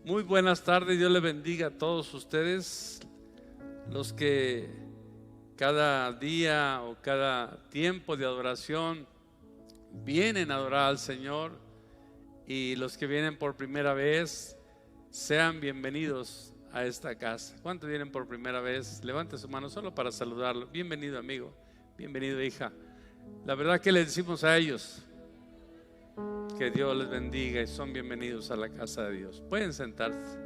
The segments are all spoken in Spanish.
Muy buenas tardes, Dios les bendiga a todos ustedes, los que cada día o cada tiempo de adoración vienen a adorar al Señor, y los que vienen por primera vez, sean bienvenidos a esta casa. ¿Cuántos vienen por primera vez? Levante su mano solo para saludarlo. Bienvenido, amigo, bienvenido, hija. La verdad que les decimos a ellos que Dios les bendiga y son bienvenidos a la casa de Dios. Pueden sentarse.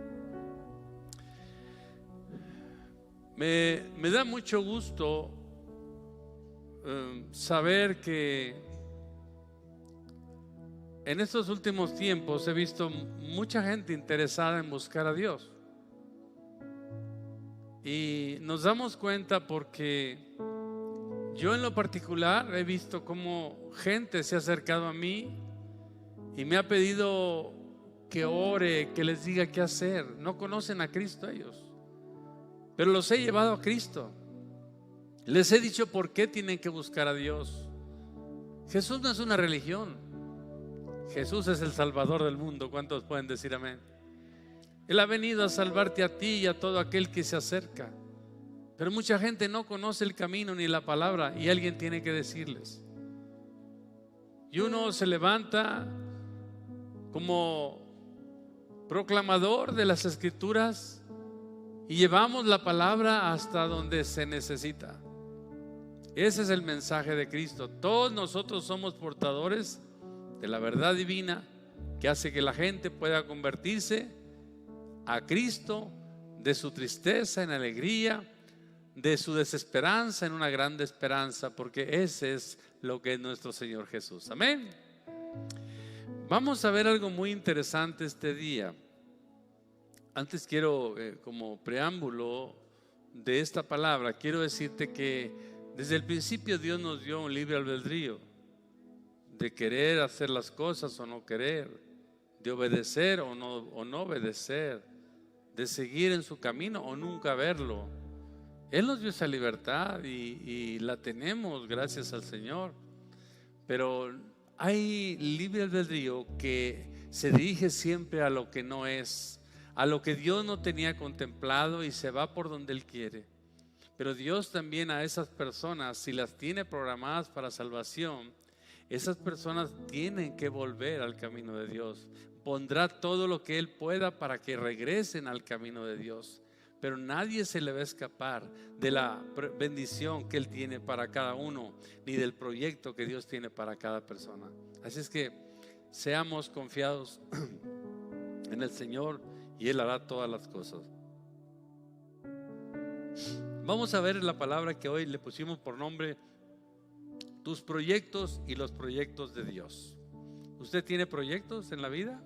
Me da mucho gusto saber que en estos últimos tiempos he visto mucha gente interesada en buscar a Dios. Y nos damos cuenta porque yo en lo particular he visto cómo gente se ha acercado a mí y me ha pedido que ore, que les diga qué hacer. No conocen a Cristo ellos, pero los he llevado a Cristo. Les he dicho por qué tienen que buscar a Dios. Jesús no es una religión. Jesús es el Salvador del mundo. ¿Cuántos pueden decir amén? Él ha venido a salvarte a ti y a todo aquel que se acerca. Pero mucha gente no conoce el camino ni la palabra, y alguien tiene que decirles. Y uno se levanta como proclamador de las Escrituras y llevamos la palabra hasta donde se necesita. Ese es el mensaje de Cristo. Todos nosotros somos portadores de la verdad divina que hace que la gente pueda convertirse a Cristo, de su tristeza en alegría, de su desesperanza en una grande esperanza, porque ese es lo que es nuestro Señor Jesús. Amén. Vamos a ver algo muy interesante este día. Antes quiero, como preámbulo de esta palabra, quiero decirte que desde el principio Dios nos dio un libre albedrío de querer hacer las cosas o no querer, de obedecer o no obedecer, de seguir en su camino o nunca verlo. Él nos dio esa libertad y la tenemos gracias al Señor. Pero hay libre albedrío que se dirige siempre a lo que no es, a lo que Dios no tenía contemplado, y se va por donde Él quiere. Pero Dios también a esas personas, si las tiene programadas para salvación, esas personas tienen que volver al camino de Dios. Pondrá todo lo que Él pueda para que regresen al camino de Dios. Pero nadie se le va a escapar de la bendición que Él tiene para cada uno, ni del proyecto que Dios tiene para cada persona. Así es que seamos confiados en el Señor y Él hará todas las cosas. Vamos a ver la palabra que hoy le pusimos por nombre: tus proyectos y los proyectos de Dios. ¿Usted tiene proyectos en la vida?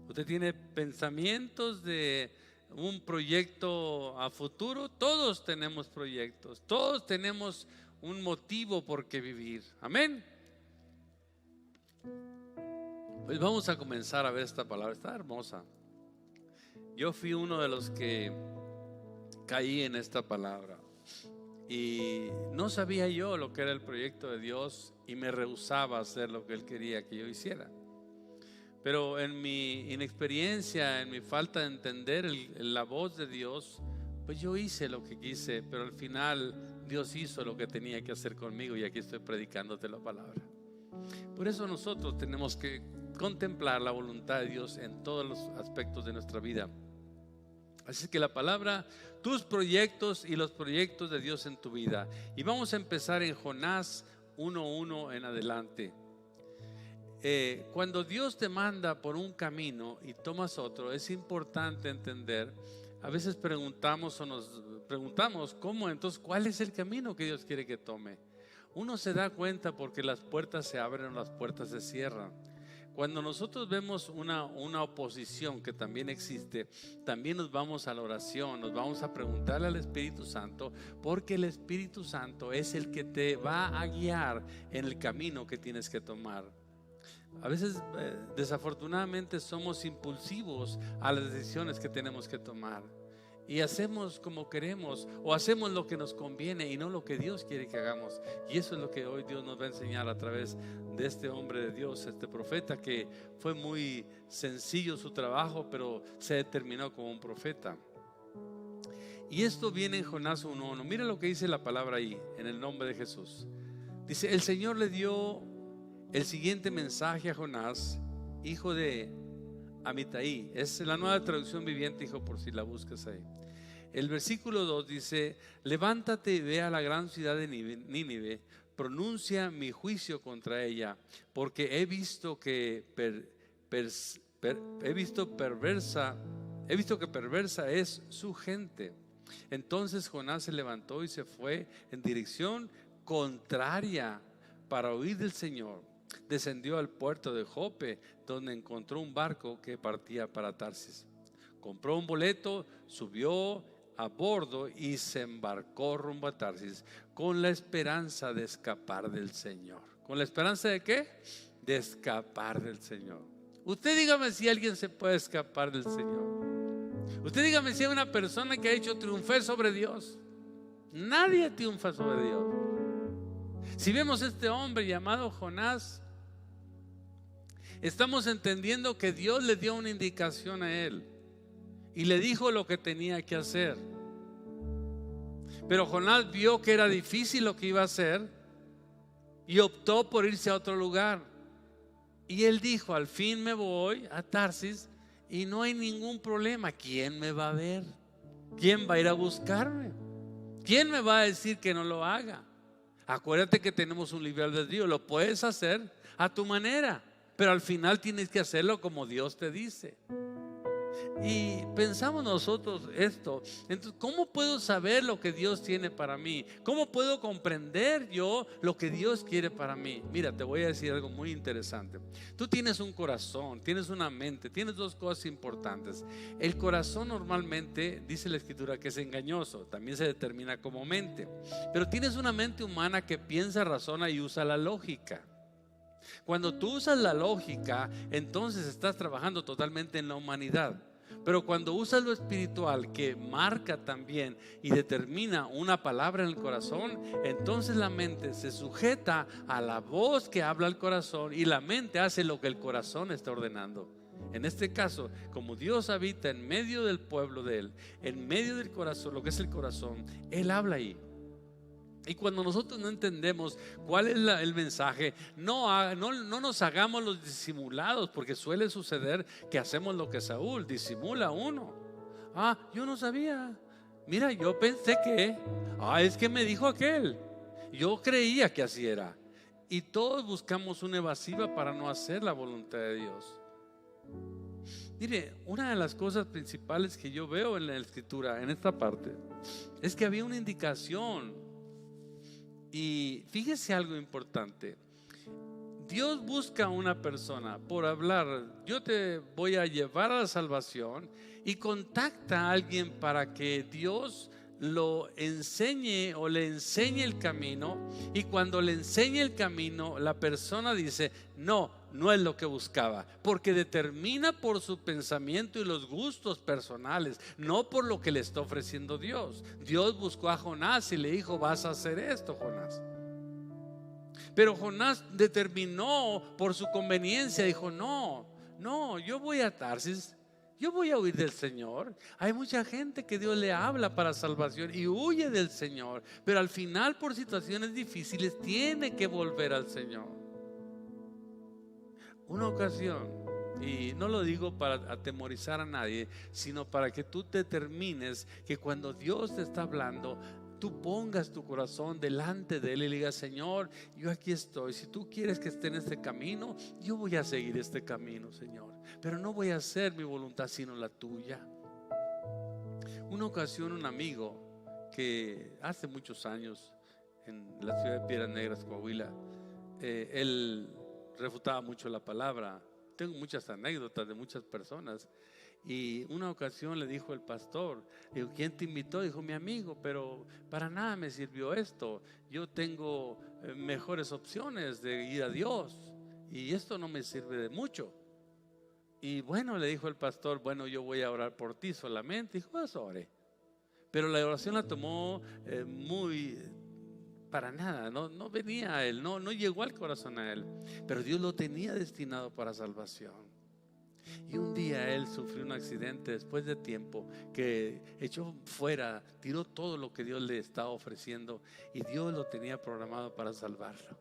¿Usted tiene pensamientos de un proyecto a futuro? Todos tenemos proyectos, todos tenemos un motivo por qué vivir. Amén. Pues vamos a comenzar a ver esta palabra. Está hermosa. Yo fui uno de los que caí en esta palabra y no sabía yo lo que era el proyecto de Dios y me rehusaba a hacer lo que Él quería que yo hiciera. Pero en mi inexperiencia, en mi falta de entender la voz de Dios, pues yo hice lo que quise, pero al final Dios hizo lo que tenía que hacer conmigo, y aquí estoy predicándote la palabra. Por eso nosotros tenemos que contemplar la voluntad de Dios en todos los aspectos de nuestra vida. Así que la palabra, tus proyectos y los proyectos de Dios en tu vida. Y vamos a empezar en Jonás 1:1 en adelante. Cuando Dios te manda por un camino y tomas otro, es importante entender. A veces preguntamos ¿cómo? Entonces, ¿cuál es el camino que Dios quiere que tome? Uno se da cuenta porque las puertas se abren o las puertas se cierran. Cuando nosotros vemos una oposición que también existe, también nos vamos a la oración, nos vamos a preguntarle al Espíritu Santo, porque el Espíritu Santo es el que te va a guiar en el camino que tienes que tomar. A veces desafortunadamente somos impulsivos a las decisiones que tenemos que tomar, y hacemos como queremos o hacemos lo que nos conviene y no lo que Dios quiere que hagamos. Y eso es lo que hoy Dios nos va a enseñar a través de este hombre de Dios, este profeta, que fue muy sencillo su trabajo, pero se determinó como un profeta. Y esto viene en Jonás 1:1. Mira lo que dice la palabra ahí, en el nombre de Jesús. Dice: el Señor le dio el siguiente mensaje a Jonás, hijo de Amitai. Es la Nueva Traducción Viviente, hijo, por si la buscas ahí. El versículo 2 dice: levántate y ve a la gran ciudad de Nínive, pronuncia mi juicio contra ella, porque he visto que perversa es su gente. Entonces Jonás se levantó y se fue en dirección contraria para oír del Señor. Descendió al puerto de Jope, donde encontró un barco que partía para Tarsis. Compró un boleto, subió a bordo y se embarcó rumbo a Tarsis, con la esperanza de escapar del Señor. ¿Con la esperanza de qué? De escapar del Señor. Usted dígame si alguien se puede escapar del Señor. Usted dígame si hay una persona que ha hecho triunfar sobre Dios. Nadie triunfa sobre Dios. Si vemos este hombre llamado Jonás, estamos entendiendo que Dios le dio una indicación a él y le dijo lo que tenía que hacer. Pero Jonás vio que era difícil lo que iba a hacer y optó por irse a otro lugar. Y él dijo: al fin me voy a Tarsis y no hay ningún problema. ¿Quién me va a ver? ¿Quién va a ir a buscarme? ¿Quién me va a decir que no lo haga? Acuérdate que tenemos un libre albedrío. Lo puedes hacer a tu manera, pero al final tienes que hacerlo como Dios te dice. Y pensamos nosotros esto: entonces, ¿cómo puedo saber lo que Dios tiene para mí? ¿Cómo puedo comprender yo lo que Dios quiere para mí? Mira, te voy a decir algo muy interesante. Tú tienes un corazón, tienes una mente, tienes dos cosas importantes. El corazón normalmente, dice la Escritura, que es engañoso, también se determina como mente. Pero tienes una mente humana que piensa, razona y usa la lógica. Cuando tú usas la lógica, entonces estás trabajando totalmente en la humanidad. Pero cuando usas lo espiritual, que marca también y determina una palabra en el corazón, entonces la mente se sujeta a la voz que habla el corazón y la mente hace lo que el corazón está ordenando. En este caso, como Dios habita en medio del pueblo de Él, en medio del corazón, lo que es el corazón, Él habla ahí. Y cuando nosotros no entendemos cuál es el mensaje, no nos hagamos los disimulados, porque suele suceder que hacemos lo que Saúl, disimula uno. Yo no sabía. Mira, yo pensé que, es que me dijo aquel. Yo creía que así era. Y todos buscamos una evasiva para no hacer la voluntad de Dios. Mire, una de las cosas principales que yo veo en la Escritura, en esta parte, es que había una indicación. Y fíjese algo importante: Dios busca a una persona por hablar, yo te voy a llevar a la salvación, y contacta a alguien para que Dios lo enseñe o le enseñe el camino. Y cuando le enseñe el camino, la persona dice: no es lo que buscaba, porque determina por su pensamiento y los gustos personales, no por lo que le está ofreciendo Dios. Dios buscó a Jonás y le dijo: vas a hacer esto, Jonás. Pero Jonás determinó por su conveniencia, dijo: no, yo voy a Tarsis, yo voy a huir del Señor. Hay mucha gente que Dios le habla para salvación y huye del Señor, pero al final, por situaciones difíciles, tiene que volver al Señor. Una ocasión, y no lo digo para atemorizar a nadie, sino para que tú determines que cuando Dios te está hablando, tú pongas tu corazón delante de Él y le digas: Señor, yo aquí estoy. Si tú quieres que esté en este camino, yo voy a seguir este camino, Señor, pero no voy a hacer mi voluntad sino la tuya. Una ocasión, un amigo que hace muchos años, en la ciudad de Piedras Negras, Coahuila, él refutaba mucho la palabra. Tengo muchas anécdotas de muchas personas. Y una ocasión le dijo el pastor: dijo, ¿quién te invitó? Dijo: mi amigo, pero para nada me sirvió esto. Yo tengo mejores opciones de ir a Dios y esto no me sirve de mucho. Y bueno, le dijo el pastor: bueno, yo voy a orar por ti solamente. Dijo: ore. pero la oración la tomó muy para nada, no venía a él, no llegó al corazón a él, pero Dios lo tenía destinado para salvación. Y un día él sufrió un accidente después de tiempo, que echó fuera, tiró todo lo que Dios le estaba ofreciendo, y Dios lo tenía programado para salvarlo.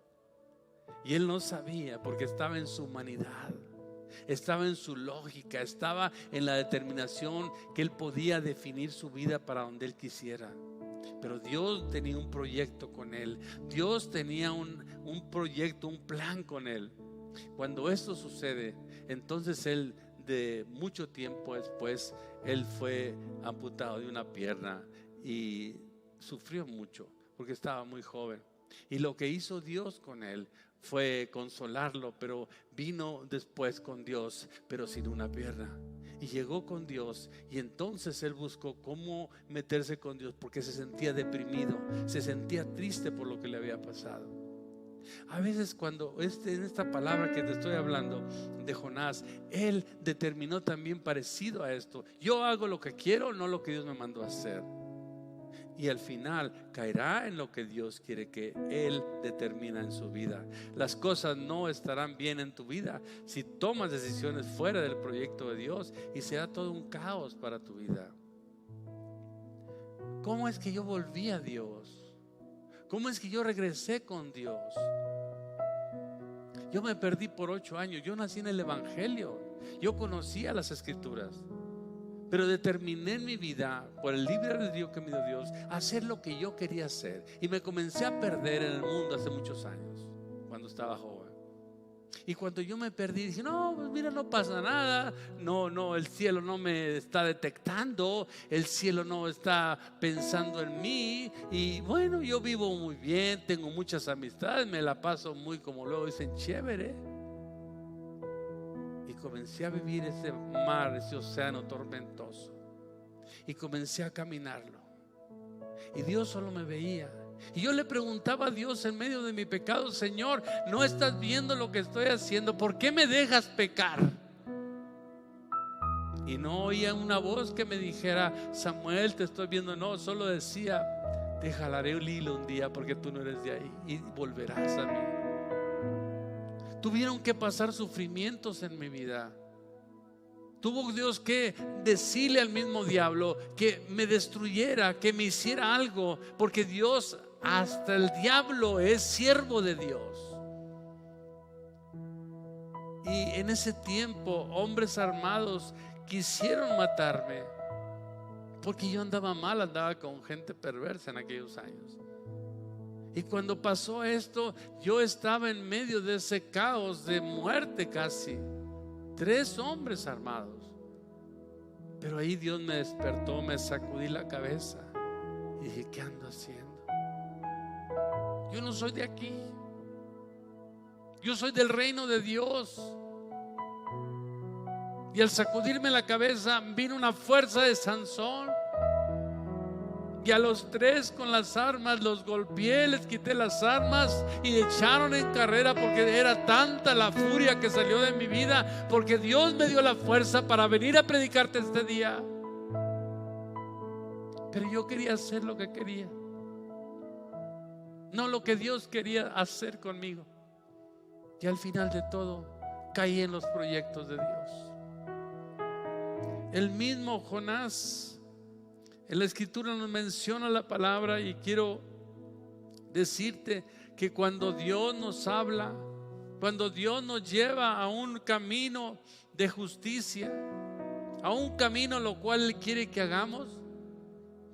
Y él no sabía, porque estaba en su humanidad, estaba en su lógica, estaba en la determinación que él podía definir su vida para donde él quisiera. Pero Dios tenía un proyecto con él. Dios tenía un proyecto, un plan con él. Cuando esto sucede, entonces él, de mucho tiempo después, él fue amputado de una pierna y sufrió mucho porque estaba muy joven. Y lo que hizo Dios con él fue consolarlo, pero vino después con Dios, pero sin una pierna. Y llegó con Dios, y entonces él buscó cómo meterse con Dios, porque se sentía deprimido, se sentía triste por lo que le había pasado. A veces cuando en esta palabra que te estoy hablando de Jonás, él determinó también parecido a esto: yo hago lo que quiero, no lo que Dios me mandó a hacer. Y al final caerá en lo que Dios quiere que él determina en su vida. Las cosas no estarán bien en tu vida si tomas decisiones fuera del proyecto de Dios, y será todo un caos para tu vida. ¿Cómo es que yo volví a Dios? ¿Cómo es que yo regresé con Dios? Yo me perdí por 8 años. Yo nací en el Evangelio, yo conocía las Escrituras, pero determiné en mi vida, por el libre albedrío que me dio Dios, hacer lo que yo quería hacer. Y me comencé a perder en el mundo hace muchos años, cuando estaba joven. Y cuando yo me perdí, dije: no, pues mira, no pasa nada. No, el cielo no me está detectando, el cielo no está pensando en mí. Y bueno, yo vivo muy bien, tengo muchas amistades, me la paso muy, como luego dicen, chévere. Y comencé a vivir ese mar, ese océano tormentoso, y comencé a caminarlo. Y Dios solo me veía. Y yo le preguntaba a Dios en medio de mi pecado: Señor, ¿no estás viendo lo que estoy haciendo? ¿Por qué me dejas pecar? Y no oía una voz que me dijera: Samuel, te estoy viendo. No, solo decía: te jalaré el hilo un día, porque tú no eres de ahí, y volverás a mí. Tuvieron que pasar sufrimientos en mi vida. Tuvo Dios que decirle al mismo diablo que me destruyera, que me hiciera algo, porque Dios, hasta el diablo es siervo de Dios. Y en ese tiempo hombres armados quisieron matarme, porque yo andaba mal, andaba con gente perversa en aquellos años. Y cuando pasó esto, yo estaba en medio de ese caos de muerte casi. 3 hombres armados. Pero ahí Dios me despertó, me sacudí la cabeza y dije: ¿qué ando haciendo? Yo no soy de aquí, yo soy del reino de Dios. Y al sacudirme la cabeza vino una fuerza de Sansón, y a los 3 con las armas los golpeé, les quité las armas y echaron en carrera, porque era tanta la furia que salió de mi vida, porque Dios me dio la fuerza para venir a predicarte este día. Pero yo quería hacer lo que quería, no lo que Dios quería hacer conmigo. Y al final de todo caí en los proyectos de Dios. El mismo Jonás, en la Escritura nos menciona la palabra, y quiero decirte que cuando Dios nos habla, cuando Dios nos lleva a un camino de justicia, a un camino lo cual Él quiere que hagamos,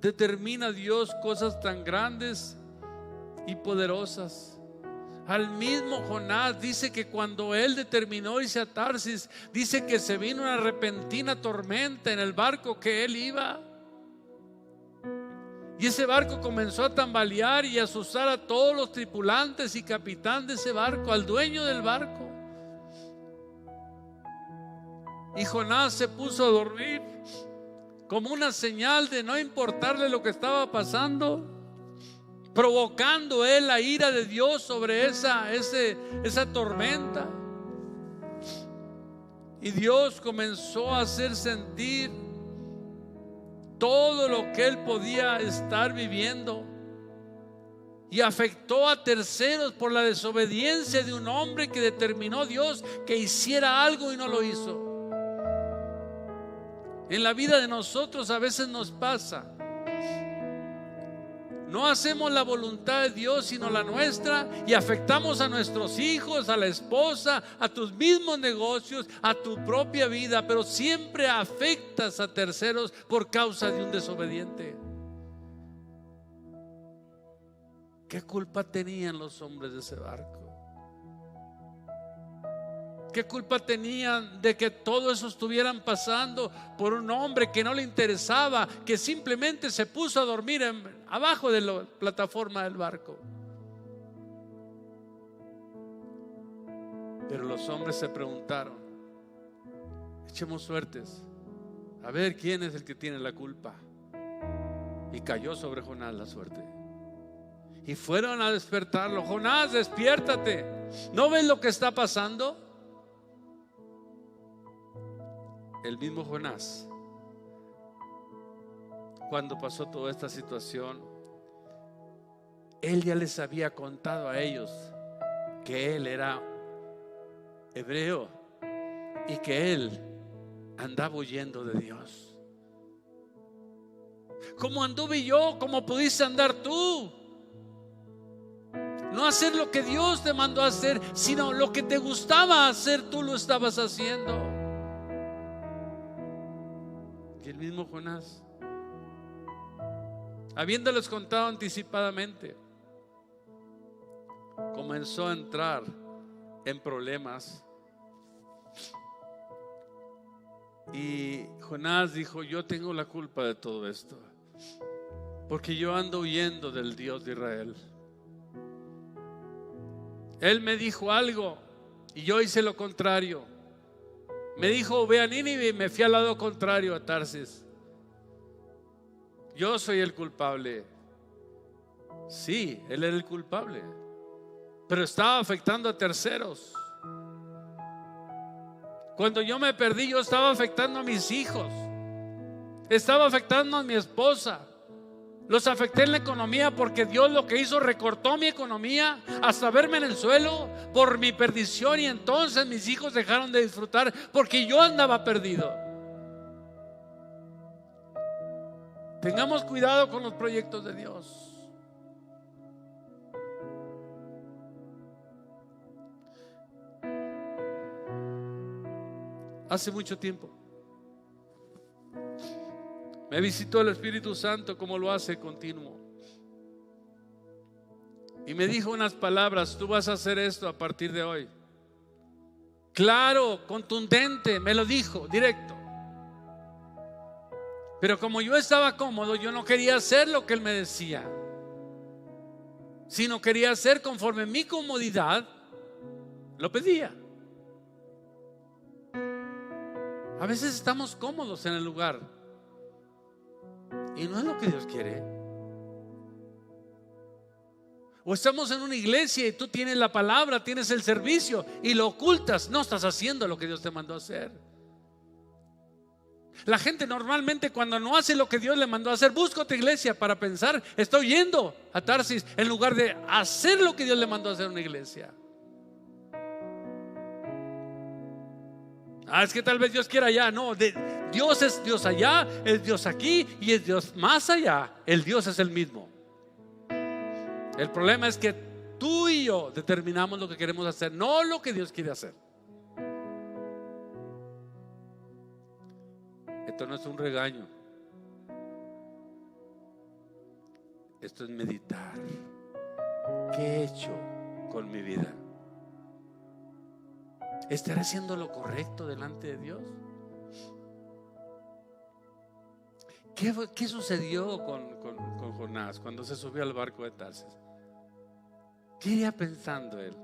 determina Dios cosas tan grandes y poderosas. Al mismo Jonás dice que cuando él determinó irse a Tarsis, dice que se vino una repentina tormenta en el barco que él iba. Y ese barco comenzó a tambalear y a asustar a todos los tripulantes y capitán de ese barco, al dueño del barco. Y Jonás se puso a dormir como una señal de no importarle lo que estaba pasando, provocando él la ira de Dios sobre esa tormenta. Y Dios comenzó a hacer sentir todo lo que él podía estar viviendo, y afectó a terceros por la desobediencia de un hombre que determinó Dios que hiciera algo y no lo hizo. En la vida de nosotros a veces nos pasa. No hacemos la voluntad de Dios sino la nuestra, y afectamos a nuestros hijos, a la esposa, a tus mismos negocios, a tu propia vida, pero siempre afectas a terceros por causa de un desobediente. ¿Qué culpa tenían los hombres de ese barco? ¿Qué culpa tenían de que todo eso estuvieran pasando por un hombre que no le interesaba, que simplemente se puso a dormir abajo de la plataforma del barco? Pero los hombres se preguntaron: echemos suertes, a ver quién es el que tiene la culpa. Y cayó sobre Jonás la suerte. Y fueron a despertarlo: Jonás, despiértate, ¿no ves lo que está pasando? El mismo Jonás, cuando pasó toda esta situación, él ya les había contado a ellos que él era hebreo y que él andaba huyendo de Dios. ¿Cómo anduve yo? ¿Cómo pudiste andar tú? No hacer lo que Dios te mandó a hacer, sino lo que te gustaba hacer, tú lo estabas haciendo. Y el mismo Jonás, habiéndoles contado anticipadamente, comenzó a entrar en problemas. Y Jonás dijo: yo tengo la culpa de todo esto, porque yo ando huyendo del Dios de Israel. Él me dijo algo y yo hice lo contrario. Me dijo: ve a Nínive, y me fui al lado contrario, a Tarsis. Yo soy el culpable. Sí, él era el culpable, pero estaba afectando a terceros. Cuando yo me perdí, yo estaba afectando a mis hijos, estaba afectando a mi esposa. Los afecté en la economía, porque Dios lo que hizo, recortó mi economía hasta verme en el suelo por mi perdición, y entonces mis hijos dejaron de disfrutar porque yo andaba perdido. Tengamos cuidado con los proyectos de Dios. Hace mucho tiempo me visitó el Espíritu Santo, como lo hace continuo, y me dijo unas palabras: tú vas a hacer esto a partir de hoy. Claro, contundente, me lo dijo directo. Pero como yo estaba cómodo, yo no quería hacer lo que él me decía, sino quería hacer conforme mi comodidad lo pedía. A veces estamos cómodos en el lugar y no es lo que Dios quiere. O estamos en una iglesia y tú tienes la palabra, tienes el servicio y lo ocultas. No estás haciendo lo que Dios te mandó a hacer. La gente normalmente, cuando no hace lo que Dios le mandó a hacer, busca otra iglesia para pensar: estoy yendo a Tarsis, en lugar de hacer lo que Dios le mandó a hacer en una iglesia. Es que tal vez Dios quiera allá. No, Dios es Dios allá, es Dios aquí y es Dios más allá. El Dios es el mismo. El problema es que tú y yo determinamos lo que queremos hacer, no lo que Dios quiere hacer. Esto no es un regaño. Esto es meditar. ¿Qué he hecho con mi vida? ¿Estaré haciendo lo correcto delante de Dios? ¿Qué sucedió con Jonás cuando se subió al barco de Tarsis? ¿Qué iría pensando él?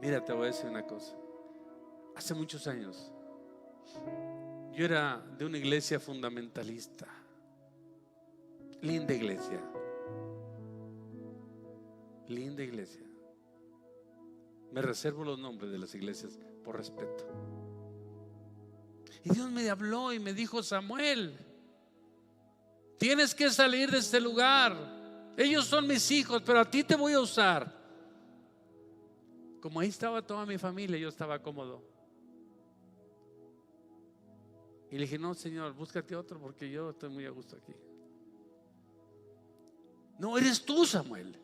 Mira, te voy a decir una cosa. Hace muchos años yo era de una iglesia fundamentalista. Linda iglesia. Linda iglesia. Me reservo los nombres de las iglesias por respeto. Y Dios me habló y me dijo: Samuel, tienes que salir de este lugar. Ellos son mis hijos, pero a ti te voy a usar. Como ahí estaba toda mi familia, yo estaba cómodo. Y le dije: no, Señor, búscate otro, porque yo estoy muy a gusto aquí. No, eres tú, Samuel.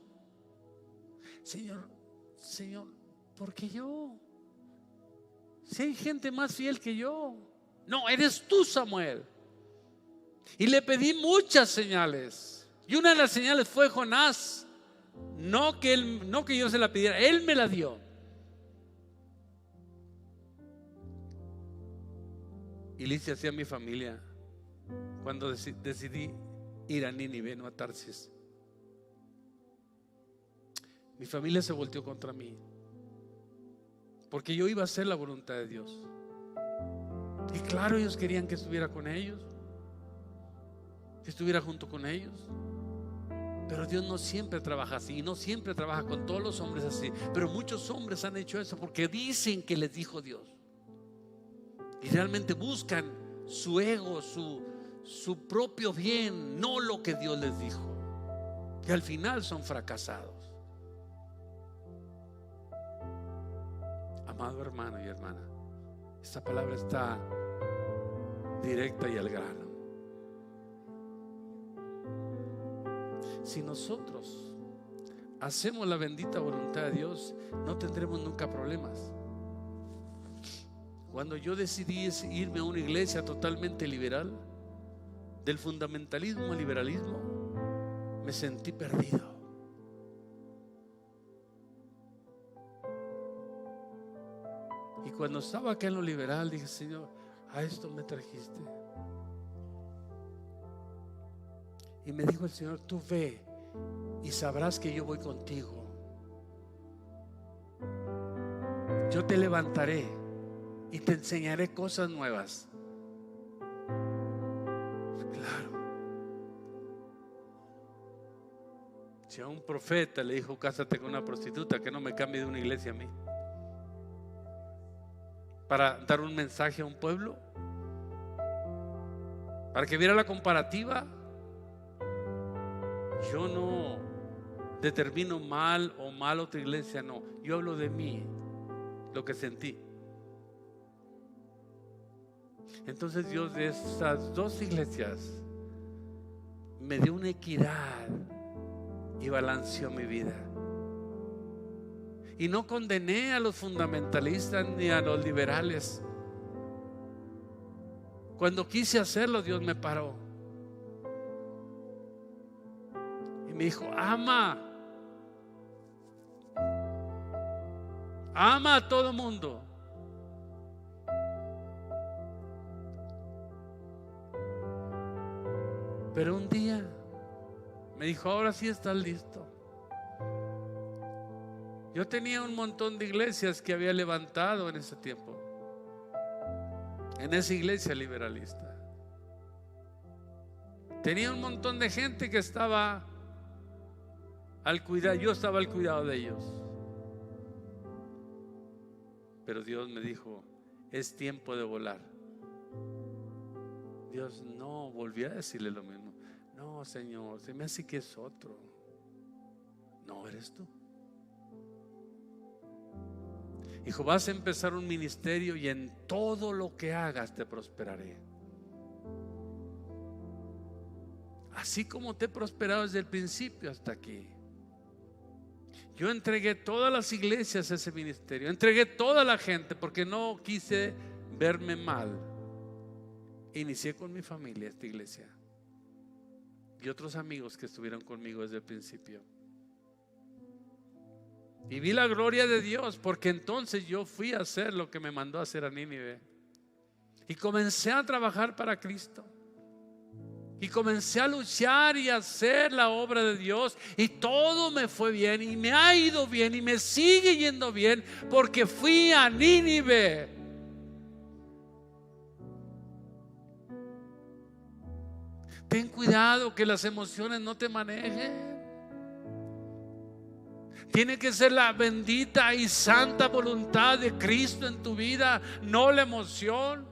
Señor, ¿por qué yo? Si hay gente más fiel que yo. No, eres tú, Samuel. Y le pedí muchas señales. Y una de las señales fue Jonás. No que yo se la pidiera, él me la dio. Y le hice así a mi familia cuando decidí ir a Nínive, no a Tarsis. Mi familia se volteó contra mí, porque yo iba a hacer la voluntad de Dios. Y claro, ellos querían que estuviera con ellos, que estuviera junto con ellos. Pero Dios no siempre trabaja así, y no siempre trabaja con todos los hombres así. Pero muchos hombres han hecho eso porque dicen que les dijo Dios, y realmente buscan su ego, su propio bien, no lo que Dios les dijo. Y al final son fracasados. Amado hermano y hermana, esta palabra está directa y al grano. Si nosotros hacemos la bendita voluntad de Dios, no tendremos nunca problemas. Cuando yo decidí irme a una iglesia totalmente liberal, del fundamentalismo al liberalismo, me sentí perdido. Y cuando estaba acá en lo liberal, dije: Señor, a esto me trajiste. Y me dijo el Señor: tú ve y sabrás que yo voy contigo. Yo te levantaré y te enseñaré cosas nuevas. Claro. Si a un profeta le dijo: cásate con una prostituta, que no me cambie de una iglesia a mí, para dar un mensaje a un pueblo, para que viera la comparativa. Yo no determino mal o mal otra iglesia, no. Yo hablo de mí, lo que sentí. Entonces Dios de esas dos iglesias me dio una equidad y balanceó mi vida. Y no condené a los fundamentalistas ni a los liberales. Cuando quise hacerlo, Dios me paró y me dijo: ama a todo mundo. Pero un día me dijo: ahora sí estás listo. Yo tenía un montón de iglesias que había levantado en ese tiempo, en esa iglesia liberalista. Tenía un montón de gente que estaba al cuidado, yo estaba al cuidado de ellos. Pero Dios me dijo: es tiempo de volar. Dios no volvió a decirle lo mismo. No, Señor, se me hace que es otro. No, eres tú. Dijo: vas a empezar un ministerio y en todo lo que hagas te prosperaré. Así como te he prosperado desde el principio hasta aquí. Yo entregué todas las iglesias a ese ministerio, entregué toda la gente porque no quise verme mal. Inicié con mi familia esta iglesia y otros amigos que estuvieron conmigo desde el principio. Y vi la gloria de Dios, porque entonces yo fui a hacer lo que me mandó a hacer a Nínive. Y comencé a trabajar para Cristo. Y comencé a luchar y a hacer la obra de Dios. Y todo me fue bien. Y me ha ido bien. Y me sigue yendo bien. Porque fui a Nínive. Ten cuidado que las emociones no te manejen. Tiene que ser la bendita y santa voluntad de Cristo en tu vida, no la emoción.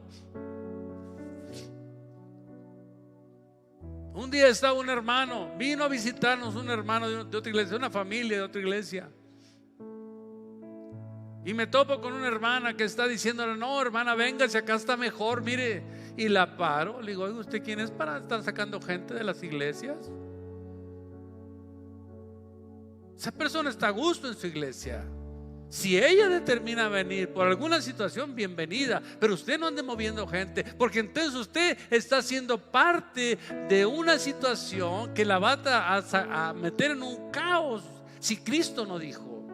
Un día estaba un hermano, vino a visitarnos un hermano de otra iglesia, una familia de otra iglesia. Y me topo con una hermana que está diciéndole: no, hermana, véngase, acá está mejor, mire. Y la paro, le digo: ¿usted quién es para estar sacando gente de las iglesias? Esa persona está a gusto en su iglesia. Si ella determina venir por alguna situación, bienvenida, pero usted no ande moviendo gente, porque entonces usted está siendo parte de una situación que la va a meter en un caos. Si Cristo no dijo: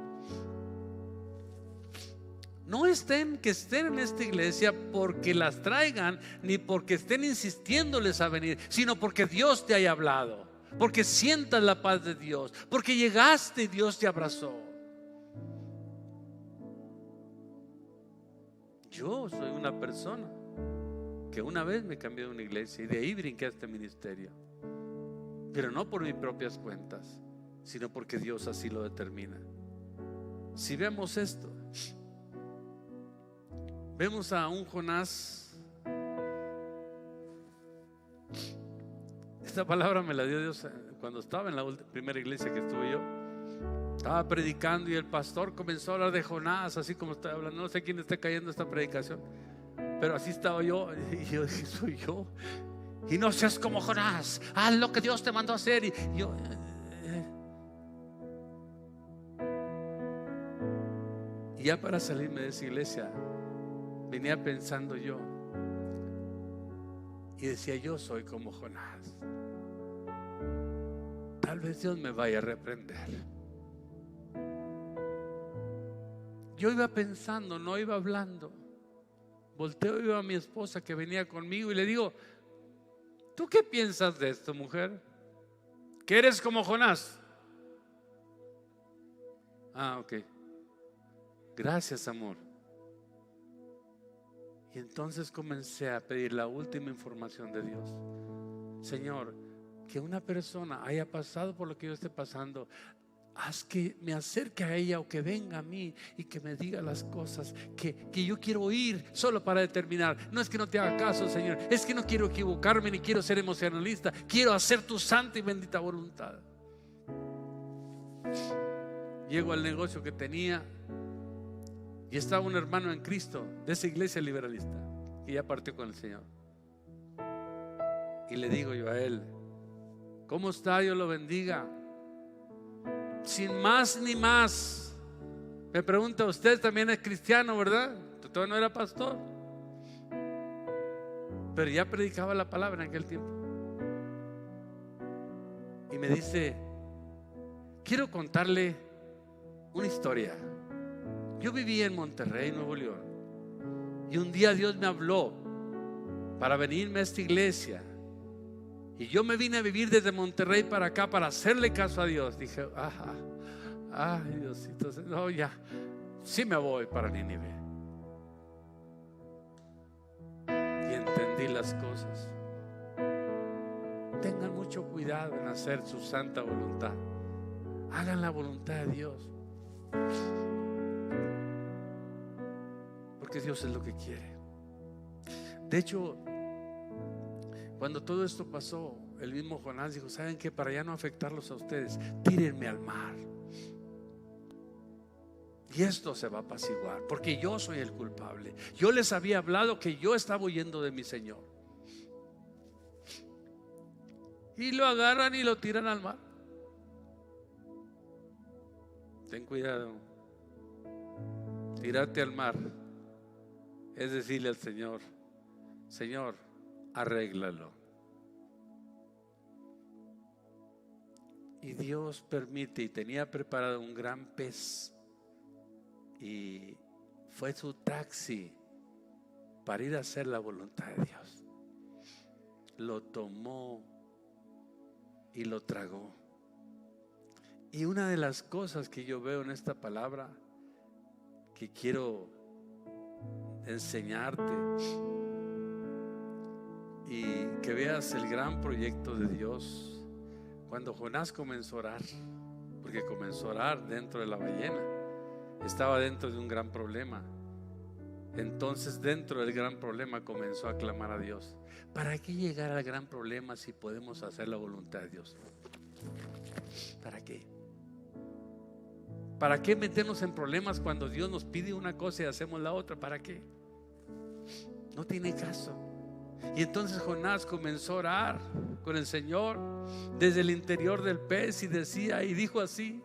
no estén en esta iglesia porque las traigan, ni porque estén insistiéndoles a venir, sino porque Dios te haya hablado, porque sientas la paz de Dios, porque llegaste y Dios te abrazó. Yo soy una persona que una vez me cambié de una iglesia y de ahí brinqué a este ministerio, pero no por mis propias cuentas, sino porque Dios así lo determina. Si vemos esto, vemos a un Jonás. Esta palabra me la dio Dios cuando estaba en la primera iglesia que estuve yo. Estaba predicando y el pastor comenzó a hablar de Jonás, así como estoy hablando. No sé quién está cayendo esta predicación, pero así estaba yo. Y yo dije: soy yo. Y no seas como Jonás, haz lo que Dios te mandó a hacer. Y yo y ya para salirme de esa iglesia venía pensando yo y decía: yo soy como Jonás. Tal vez Dios me vaya a reprender. Yo iba pensando, no iba hablando. Volteo y veo a mi esposa que venía conmigo y le digo: ¿tú qué piensas de esto, mujer? ¿Que eres como Jonás? Ah, ok. Gracias, amor. Y entonces comencé a pedir la última información de Dios. Señor, que una persona haya pasado por lo que yo esté pasando, haz que me acerque a ella o que venga a mí y que me diga las cosas que yo quiero oír solo para determinar. No es que no te haga caso, Señor, es que no quiero equivocarme ni quiero ser emocionalista. Quiero hacer tu santa y bendita voluntad. Llego al negocio que tenía y estaba un hermano en Cristo de esa iglesia liberalista que ya partió con el Señor. Y le digo yo a él: ¿cómo está? Dios lo bendiga. Sin más ni más, me pregunta: usted también es cristiano, ¿verdad? Todavía no era pastor, pero ya predicaba la palabra en aquel tiempo. Y me dice: quiero contarle una historia. Yo vivía en Monterrey, Nuevo León, y un día Dios me habló para venirme a esta iglesia. Y yo me vine a vivir desde Monterrey para acá para hacerle caso a Dios. Dije: ajá, ay, Diosito, no, ya, sí me voy para Nínive. Y entendí las cosas. Tengan mucho cuidado en hacer su santa voluntad. Hagan la voluntad de Dios, porque Dios es lo que quiere. De hecho, cuando todo esto pasó, el mismo Jonás dijo: ¿saben qué? Para ya no afectarlos a ustedes, tírenme al mar y esto se va a apaciguar, porque yo soy el culpable. Yo les había hablado que yo estaba huyendo de mi Señor. Y lo agarran y lo tiran al mar. Ten cuidado. Tirarte al mar es decirle al Señor: Señor, arréglalo. Y Dios permite, y tenía preparado un gran pez, y fue su taxi para ir a hacer la voluntad de Dios. Lo tomó y lo tragó. Y una de las cosas que yo veo en esta palabra que quiero enseñarte, y que veas el gran proyecto de Dios. Cuando Jonás comenzó a orar, porque comenzó a orar dentro de la ballena, estaba dentro de un gran problema. Entonces, dentro del gran problema, comenzó a clamar a Dios. ¿Para qué llegar al gran problema si podemos hacer la voluntad de Dios? ¿Para qué? ¿Para qué meternos en problemas cuando Dios nos pide una cosa y hacemos la otra? ¿Para qué? No tiene caso. Y entonces Jonás comenzó a orar con el Señor desde el interior del pez y decía, y dijo así: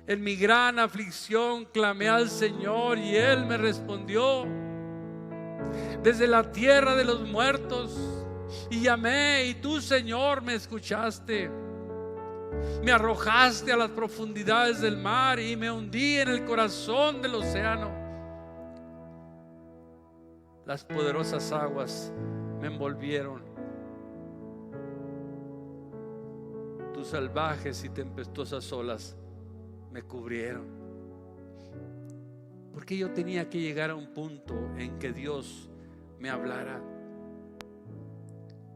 en mi gran aflicción clamé al Señor y Él me respondió. Desde la tierra de los muertos y llamé, y tú, Señor, me escuchaste. Me arrojaste a las profundidades del mar y me hundí en el corazón del océano. Las poderosas aguas me envolvieron. Tus salvajes y tempestuosas olas me cubrieron. Porque yo tenía que llegar a un punto en que Dios me hablara,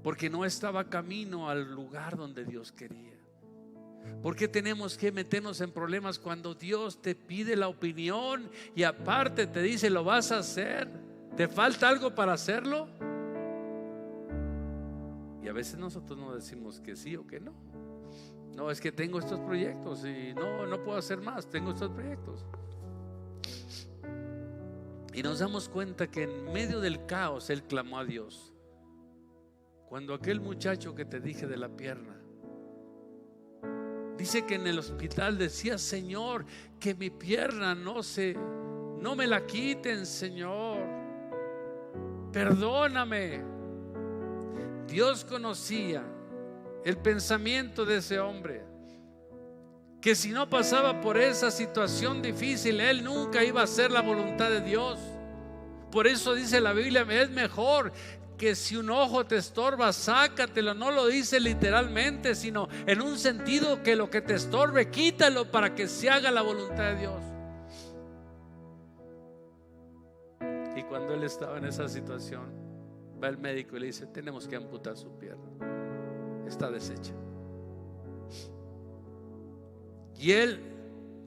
porque no estaba camino al lugar donde Dios quería. ¿Por qué tenemos que meternos en problemas cuando Dios te pide la opinión y aparte te dice lo vas a hacer? ¿Te falta algo para hacerlo? Y a veces nosotros no decimos que sí o que no. No, es que tengo estos proyectos y no puedo hacer más, tengo estos proyectos. Y nos damos cuenta que en medio del caos Él clamó a Dios. Cuando aquel muchacho que te dije de la pierna, dice que en el hospital decía: Señor, que mi pierna no me la quiten, Señor, perdóname. Dios conocía el pensamiento de ese hombre, que si no pasaba por esa situación difícil, él nunca iba a hacer la voluntad de Dios. Por eso dice la Biblia: es mejor que si un ojo te estorba, sácatelo. No lo dice literalmente, sino en un sentido que lo que te estorbe, quítalo para que se haga la voluntad de Dios. Y cuando él estaba en esa situación, va el médico y le dice: tenemos que amputar su pierna, está deshecha. Y él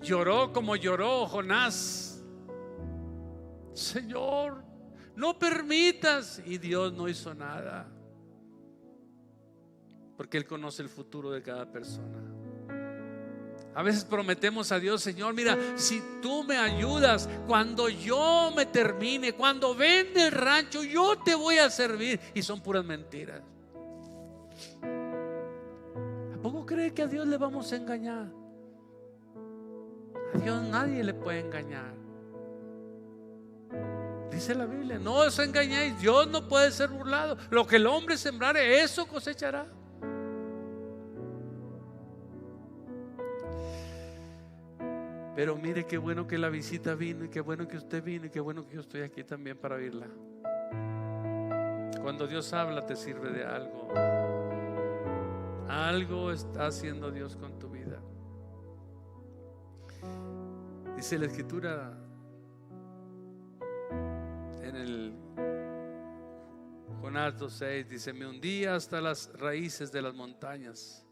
lloró como lloró Jonás: Señor, no permitas. Y Dios no hizo nada, porque Él conoce el futuro de cada persona. A veces prometemos a Dios: Señor, mira, si tú me ayudas, cuando yo me termine, cuando vende el rancho, yo te voy a servir. Y son puras mentiras. ¿A poco cree que a Dios le vamos a engañar? A Dios nadie le puede engañar. Dice la Biblia: no os engañéis, Dios no puede ser burlado. Lo que el hombre sembrare, eso cosechará. Pero mire qué bueno que la visita vino, y qué bueno que usted vino, y qué bueno que yo estoy aquí también para oírla. Cuando Dios habla, te sirve de algo. Algo está haciendo Dios con tu vida. Dice la Escritura en el Jonás 2:6, dice: me hundí hasta las raíces de las montañas,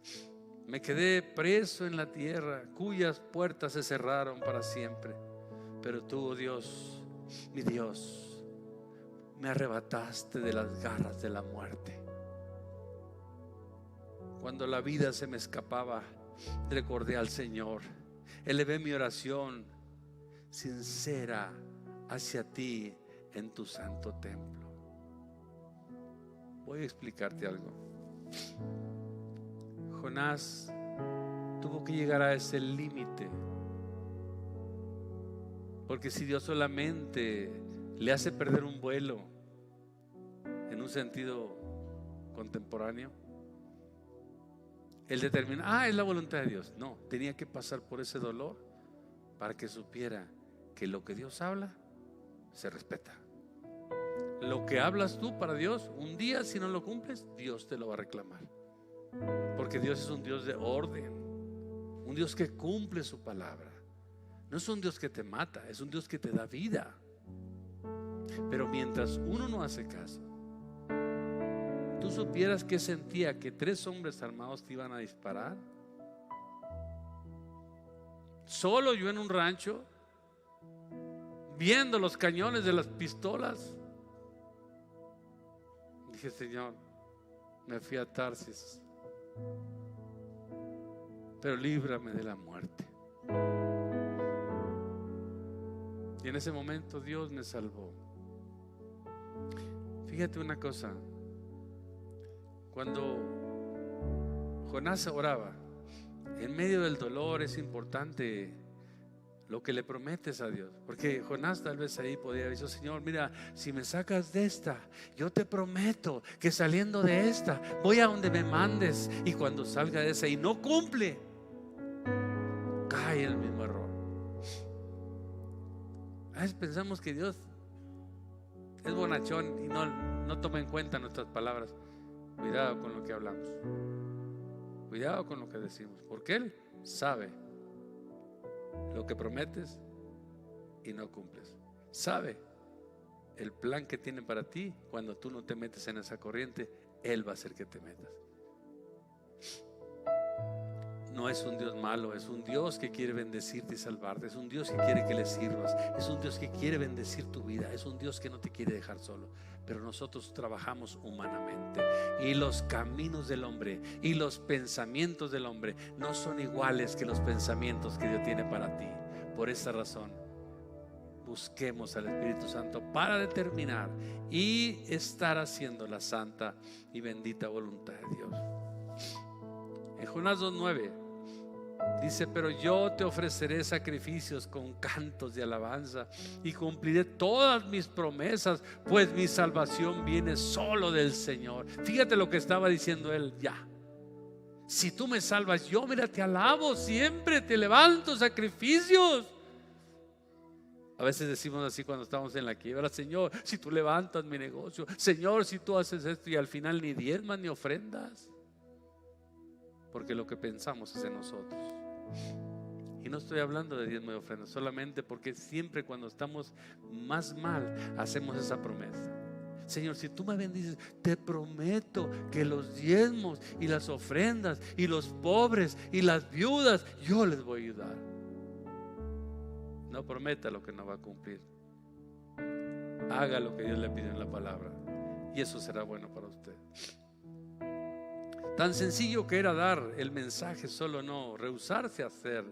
me quedé preso en la tierra, cuyas puertas se cerraron para siempre. Pero tú, oh Dios, mi Dios, me arrebataste de las garras de la muerte. Cuando la vida se me escapaba, recordé al Señor, elevé mi oración sincera hacia ti en tu santo templo. Voy a explicarte algo. Jonás tuvo que llegar a ese límite, porque si Dios solamente le hace perder un vuelo en un sentido contemporáneo, él determina: es la voluntad de Dios. No, tenía que pasar por ese dolor para que supiera que lo que Dios habla se respeta. Lo que hablas tú para Dios, un día si no lo cumples, Dios te lo va a reclamar. Porque Dios es un Dios de orden, un Dios que cumple su palabra. No es un Dios que te mata, es un Dios que te da vida. Pero mientras uno no hace caso, tú supieras que sentía que 3 hombres armados te iban a disparar. Solo yo en un rancho, viendo los cañones de las pistolas. Dije, Señor, me fui a Tarsis, pero líbrame de la muerte. Y en ese momento Dios me salvó. Fíjate una cosa, cuando Jonás oraba, en medio del dolor es importante lo que le prometes a Dios, porque Jonás tal vez ahí podía haber dicho, Señor, mira, si me sacas de esta, yo te prometo que saliendo de esta voy a donde me mandes, y cuando salga de esa y no cumple, cae en el mismo error. A veces pensamos que Dios es bonachón y no toma en cuenta nuestras palabras. Cuidado con lo que hablamos, cuidado con lo que decimos, porque Él sabe lo que prometes y no cumples. Sabe el plan que tiene para ti. Cuando tú no te metes en esa corriente, Él va a hacer que te metas. No es un Dios malo, es un Dios que quiere bendecirte y salvarte. Es un Dios que quiere que le sirvas. Es un Dios que quiere bendecir tu vida. Es un Dios que no te quiere dejar solo. Pero nosotros trabajamos humanamente, y los caminos del hombre y los pensamientos del hombre no son iguales que los pensamientos que Dios tiene para ti. Por esa razón, busquemos al Espíritu Santo para determinar y estar haciendo la santa y bendita voluntad de Dios. En Jonás 2:9 dice, pero yo te ofreceré sacrificios con cantos de alabanza y cumpliré todas mis promesas, pues mi salvación viene solo del Señor. Fíjate lo que estaba diciendo él ya. Si tú me salvas, yo, mira, te alabo siempre, te levanto sacrificios. A veces decimos así cuando estamos en la quiebra, Señor, si tú levantas mi negocio, Señor, si tú haces esto, y al final ni diezmas ni ofrendas. Porque lo que pensamos es en nosotros. Y no estoy hablando de diezmo y ofrenda, solamente porque siempre cuando estamos más mal hacemos esa promesa. Señor, si tú me bendices, te prometo que los diezmos y las ofrendas y los pobres y las viudas, yo les voy a ayudar. No prometa lo que no va a cumplir. Haga lo que Dios le pide en la palabra, y eso será bueno para usted. Tan sencillo que era dar el mensaje, solo no rehusarse a hacer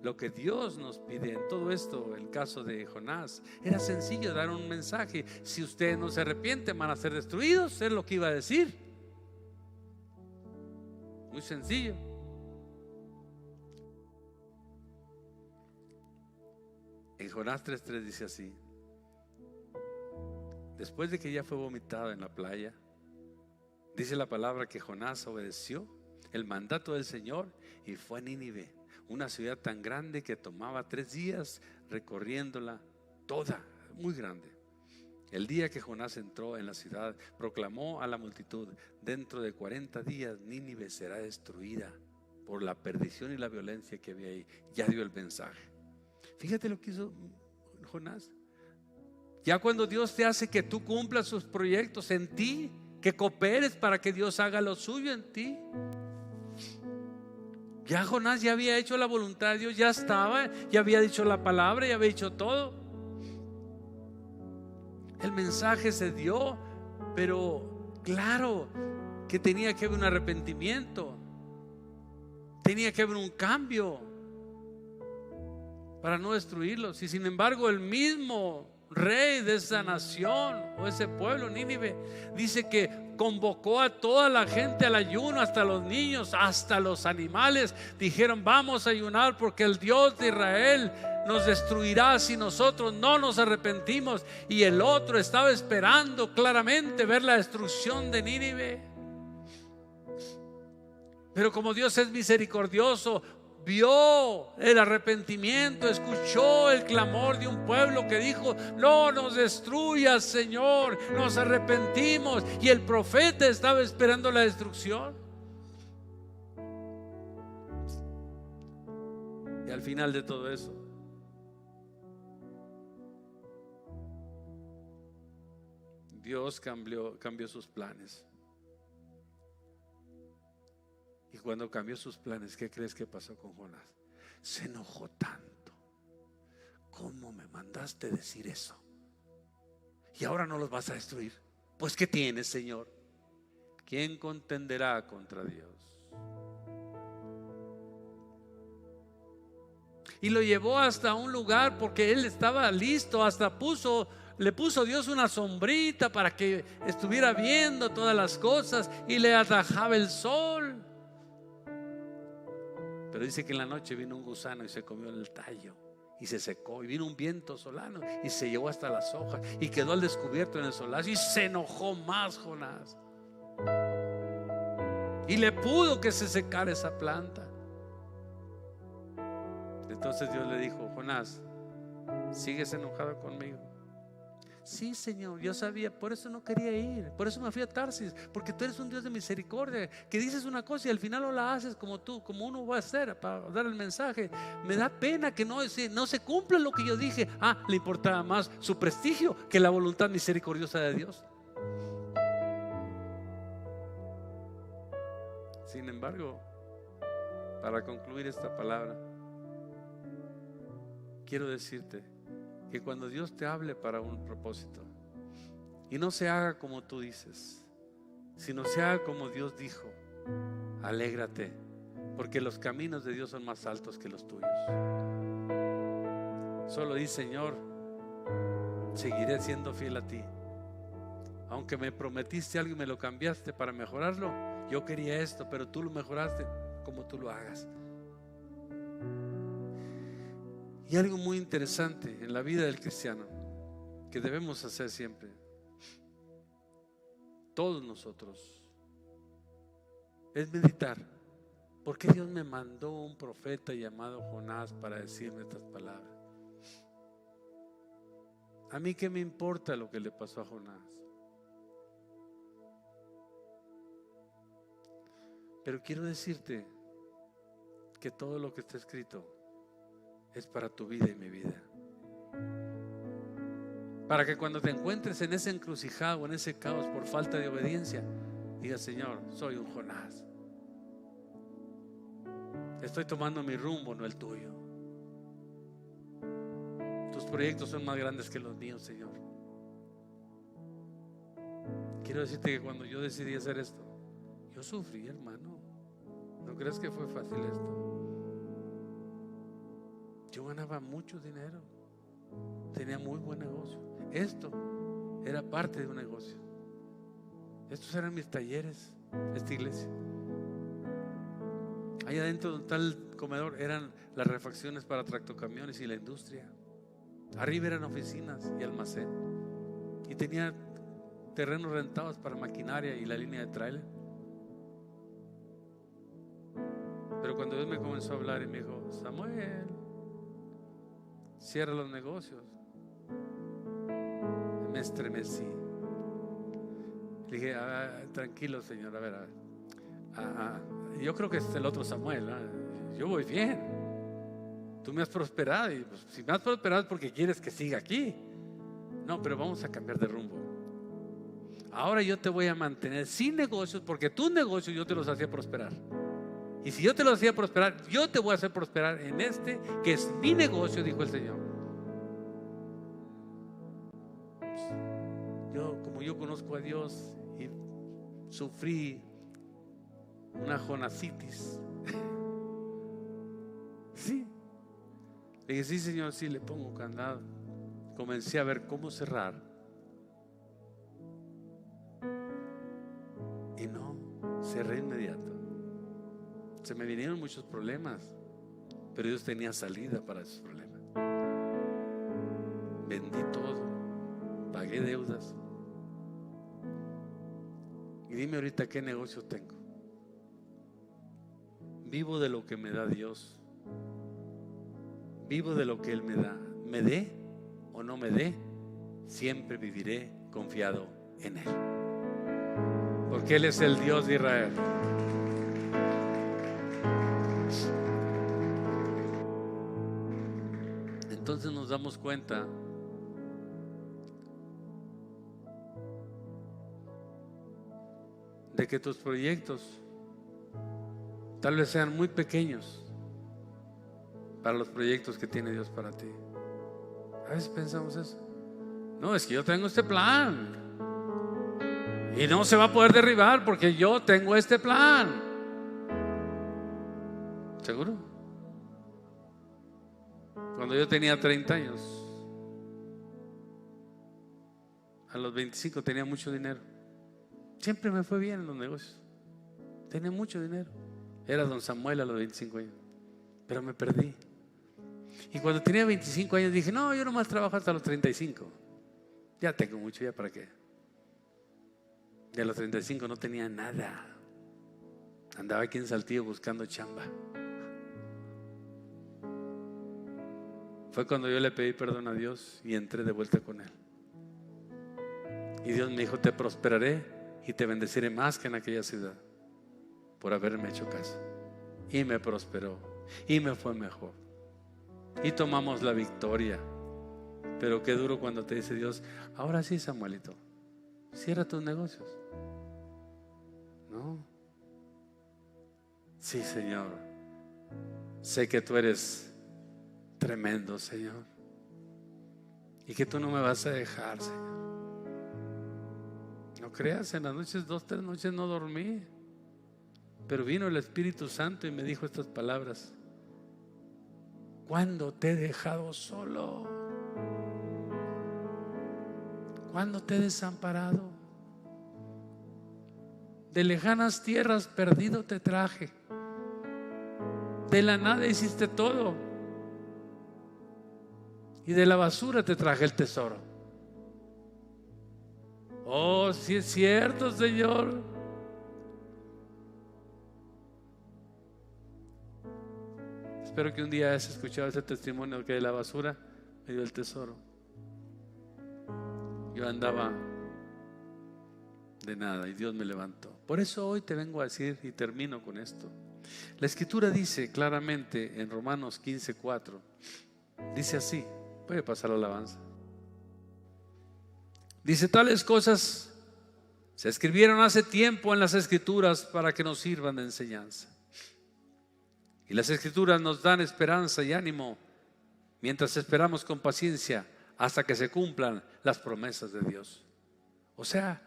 lo que Dios nos pide. En todo esto, el caso de Jonás, era sencillo dar un mensaje. Si ustedes no se arrepienten, van a ser destruidos, es lo que iba a decir. Muy sencillo. En Jonás 3:3 dice así: después de que ya fue vomitado en la playa, dice la palabra que Jonás obedeció el mandato del Señor y fue a Nínive, una ciudad tan grande que tomaba 3 días recorriéndola toda, muy grande. El día que Jonás entró en la ciudad, proclamó a la multitud: dentro de 40 días Nínive será destruida por la perdición y la violencia que había ahí. Ya dio el mensaje. Fíjate lo que hizo Jonás. Ya cuando Dios te hace que tú cumplas sus proyectos en ti, que cooperes para que Dios haga lo suyo en ti. Ya Jonás ya había hecho la voluntad de Dios, ya estaba, ya había dicho la palabra, ya había dicho todo. El mensaje se dio, pero claro que tenía que haber un arrepentimiento, tenía que haber un cambio para no destruirlos. Y sin embargo, el mismo rey de esa nación o ese pueblo, Nínive, dice que convocó a toda la gente al ayuno, hasta los niños, hasta los animales. Dijeron: vamos a ayunar porque el Dios de Israel nos destruirá si nosotros no nos arrepentimos. Y el otro estaba esperando claramente ver la destrucción de Nínive. Pero como Dios es misericordioso, vio el arrepentimiento, escuchó el clamor de un pueblo que dijo: no nos destruyas, Señor, nos arrepentimos. Y el profeta estaba esperando la destrucción. Y al final de todo eso, Dios cambió sus planes. Y cuando cambió sus planes, ¿qué crees que pasó con Jonás? Se enojó tanto, ¿cómo me mandaste decir eso? Y ahora no los vas a destruir. Pues ¿qué tienes, Señor? ¿Quién contenderá contra Dios? Y lo llevó hasta un lugar porque él estaba listo, hasta le puso Dios una sombrita para que estuviera viendo todas las cosas y le atajaba el sol. Pero dice que en la noche vino un gusano y se comió el tallo y se secó, y vino un viento solano y se llevó hasta las hojas y quedó al descubierto en el solazo, y se enojó más Jonás y le pudo que se secara esa planta. Entonces Dios le dijo: Jonás, ¿sigues enojado conmigo? Sí, Señor, yo sabía, por eso no quería ir, por eso me fui a Tarsis, porque tú eres un Dios de misericordia, que dices una cosa y al final no la haces como tú, como uno va a hacer para dar el mensaje. Me da pena que no se cumpla lo que yo dije. Le importaba más su prestigio que la voluntad misericordiosa de Dios. Sin embargo, para concluir esta palabra, quiero decirte que cuando Dios te hable para un propósito y no se haga como tú dices, sino se haga como Dios dijo, alégrate, porque los caminos de Dios son más altos que los tuyos. Solo di: Señor, seguiré siendo fiel a ti. Aunque me prometiste algo y me lo cambiaste para mejorarlo, yo quería esto, pero tú lo mejoraste como tú lo hagas. Y algo muy interesante en la vida del cristiano que debemos hacer siempre, todos nosotros, es meditar. ¿Por qué Dios me mandó un profeta llamado Jonás para decirme estas palabras? A mí qué me importa lo que le pasó a Jonás. Pero quiero decirte que todo lo que está escrito es para tu vida y mi vida, para que cuando te encuentres en esa encrucijada o en ese caos por falta de obediencia, digas: Señor, soy un Jonás, estoy tomando mi rumbo, no el tuyo. Tus proyectos son más grandes que los míos, Señor. Quiero decirte que cuando yo decidí hacer esto, yo sufrí, hermano. ¿No crees que fue fácil esto? Yo ganaba mucho dinero, tenía muy buen negocio. Esto era parte de un negocio. Estos eran mis talleres, esta iglesia. Ahí adentro de un tal comedor eran las refacciones para tractocamiones y la industria. Arriba eran oficinas y almacén. Y tenía terrenos rentados para maquinaria y la línea de trailer. Pero cuando Dios me comenzó a hablar y me dijo: Samuel, cierra los negocios, me estremecí. Le dije: tranquilo, Señor, a ver. Yo creo que es el otro Samuel, ¿no? Yo voy bien, tú me has prosperado, y pues, si me has prosperado es porque quieres que siga aquí. No, pero vamos a cambiar de rumbo. Ahora yo te voy a mantener sin negocios, porque tus negocios yo te los hacía prosperar. Y si yo te lo hacía prosperar, yo te voy a hacer prosperar en este que es mi negocio, dijo el Señor. Como yo conozco a Dios y sufrí una jonasitis, sí, le dije: sí, Señor, sí, le pongo candado. Comencé a ver cómo cerrar y no cerré inmediato. Se me vinieron muchos problemas, pero Dios tenía salida para esos problemas. Vendí todo, pagué deudas. Y dime ahorita qué negocio tengo. Vivo de lo que me da Dios. Vivo de lo que Él me da. Me dé o no me dé, siempre viviré confiado en Él, porque Él es el Dios de Israel. Entonces nos damos cuenta de que tus proyectos tal vez sean muy pequeños para los proyectos que tiene Dios para ti. A veces pensamos eso. No, es que yo tengo este plan y no se va a poder derribar porque yo tengo este plan. ¿Seguro? Cuando yo tenía 30 años, a los 25 tenía mucho dinero. Siempre me fue bien en los negocios. Tenía mucho dinero. Era don Samuel a los 25 años. Pero me perdí. Y cuando tenía 25 años dije, no, yo nomás trabajo hasta los 35. Ya tengo mucho, ¿ya para qué? Y a los 35 no tenía nada. Andaba aquí en Saltillo buscando chamba. Fue cuando yo le pedí perdón a Dios y entré de vuelta con Él. Y Dios me dijo, te prosperaré y te bendeciré más que en aquella ciudad, por haberme hecho caso. Y me prosperó y me fue mejor y tomamos la victoria. Pero qué duro cuando te dice Dios, ahora sí, Samuelito, cierra tus negocios. No. Sí, Señor, sé que tú eres tremendo, Señor, y que tú no me vas a dejar, Señor. No creas, en las noches, 2, 3 noches no dormí, pero vino el Espíritu Santo y me dijo estas palabras: ¿cuándo te he dejado solo? ¿Cuándo te he desamparado? De lejanas tierras perdido te traje, de la nada hiciste todo, y de la basura te traje el tesoro. Oh, sí es cierto, Señor. Espero que un día hayas escuchado ese testimonio, que de la basura me dio el tesoro. Yo andaba de nada y Dios me levantó. Por eso hoy te vengo a decir, y termino con esto. La Escritura dice claramente en Romanos 15:4, dice así. Puede pasar la alabanza. Dice, tales cosas se escribieron hace tiempo en las Escrituras para que nos sirvan de enseñanza. Y las Escrituras nos dan esperanza y ánimo mientras esperamos con paciencia hasta que se cumplan las promesas de Dios. O sea,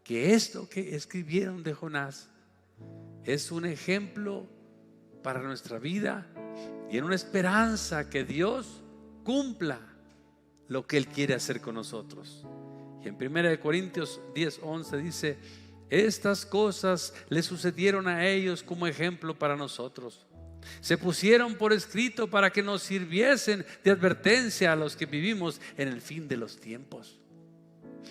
que esto que escribieron de Jonás es un ejemplo para nuestra vida y en una esperanza que Dios cumpla lo que Él quiere hacer con nosotros. Y en 1 Corintios 10:11 dice, estas cosas le sucedieron a ellos como ejemplo para nosotros. Se pusieron por escrito para que nos sirviesen de advertencia a los que vivimos en el fin de los tiempos.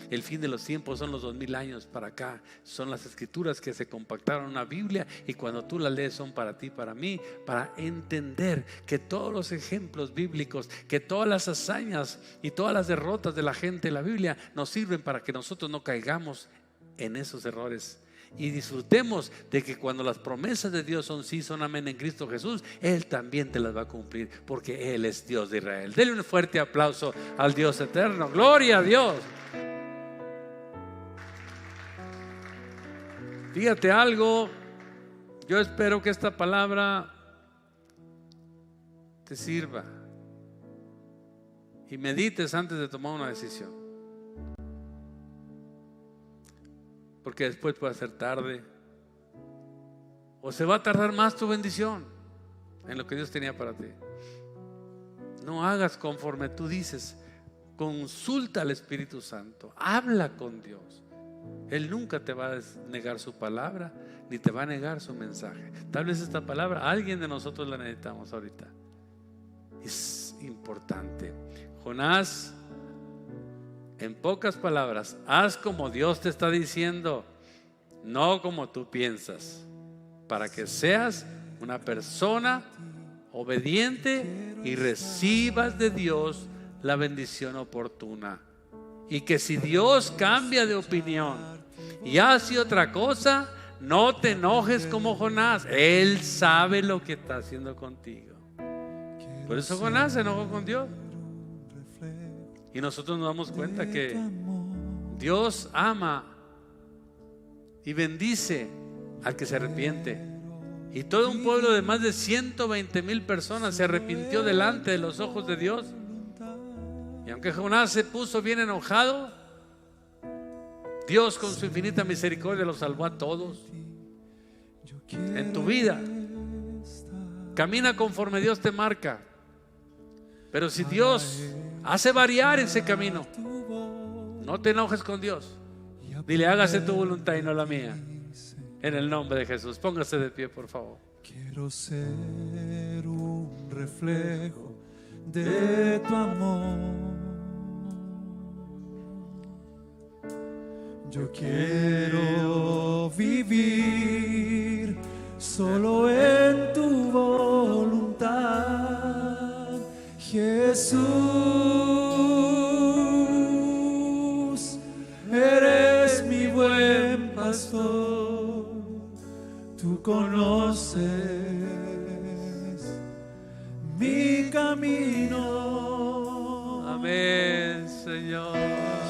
El fin de los tiempos son los 2000 años para acá. Son las Escrituras que se compactaron en una Biblia, y cuando tú las lees son para ti, para mí, para entender que todos los ejemplos bíblicos, que todas las hazañas y todas las derrotas de la gente en la Biblia nos sirven para que nosotros no caigamos en esos errores y disfrutemos de que cuando las promesas de Dios son sí, son amén en Cristo Jesús, Él también te las va a cumplir, porque Él es Dios de Israel. Denle un fuerte aplauso al Dios eterno. Gloria a Dios. Fíjate algo, yo espero que esta palabra te sirva y medites antes de tomar una decisión, porque después puede ser tarde o se va a tardar más tu bendición en lo que Dios tenía para ti. No hagas conforme tú dices, consulta al Espíritu Santo, habla con Dios. Él nunca te va a negar su palabra, ni te va a negar su mensaje. Tal vez esta palabra alguien de nosotros la necesitamos ahorita. Es importante. Jonás, en pocas palabras, haz como Dios te está diciendo, no como tú piensas, para que seas una persona obediente y recibas de Dios la bendición oportuna. Y que si Dios cambia de opinión y hace otra cosa, no te enojes como Jonás. Él sabe lo que está haciendo contigo. Por eso Jonás se enojó con Dios. Y nosotros nos damos cuenta que Dios ama y bendice al que se arrepiente. Y todo un pueblo de más de 120,000 personas se arrepintió delante de los ojos de Dios. Y aunque Jonás se puso bien enojado, Dios con su infinita misericordia los salvó a todos. En tu vida, camina conforme Dios te marca. Pero si Dios hace variar ese camino, no te enojes con Dios. Dile, hágase tu voluntad y no la mía. En el nombre de Jesús. Póngase de pie, por favor. Quiero ser un reflejo de tu amor. Yo quiero vivir solo en tu voluntad, Jesús. Eres mi buen pastor, tú conoces mi camino. Amén, Señor.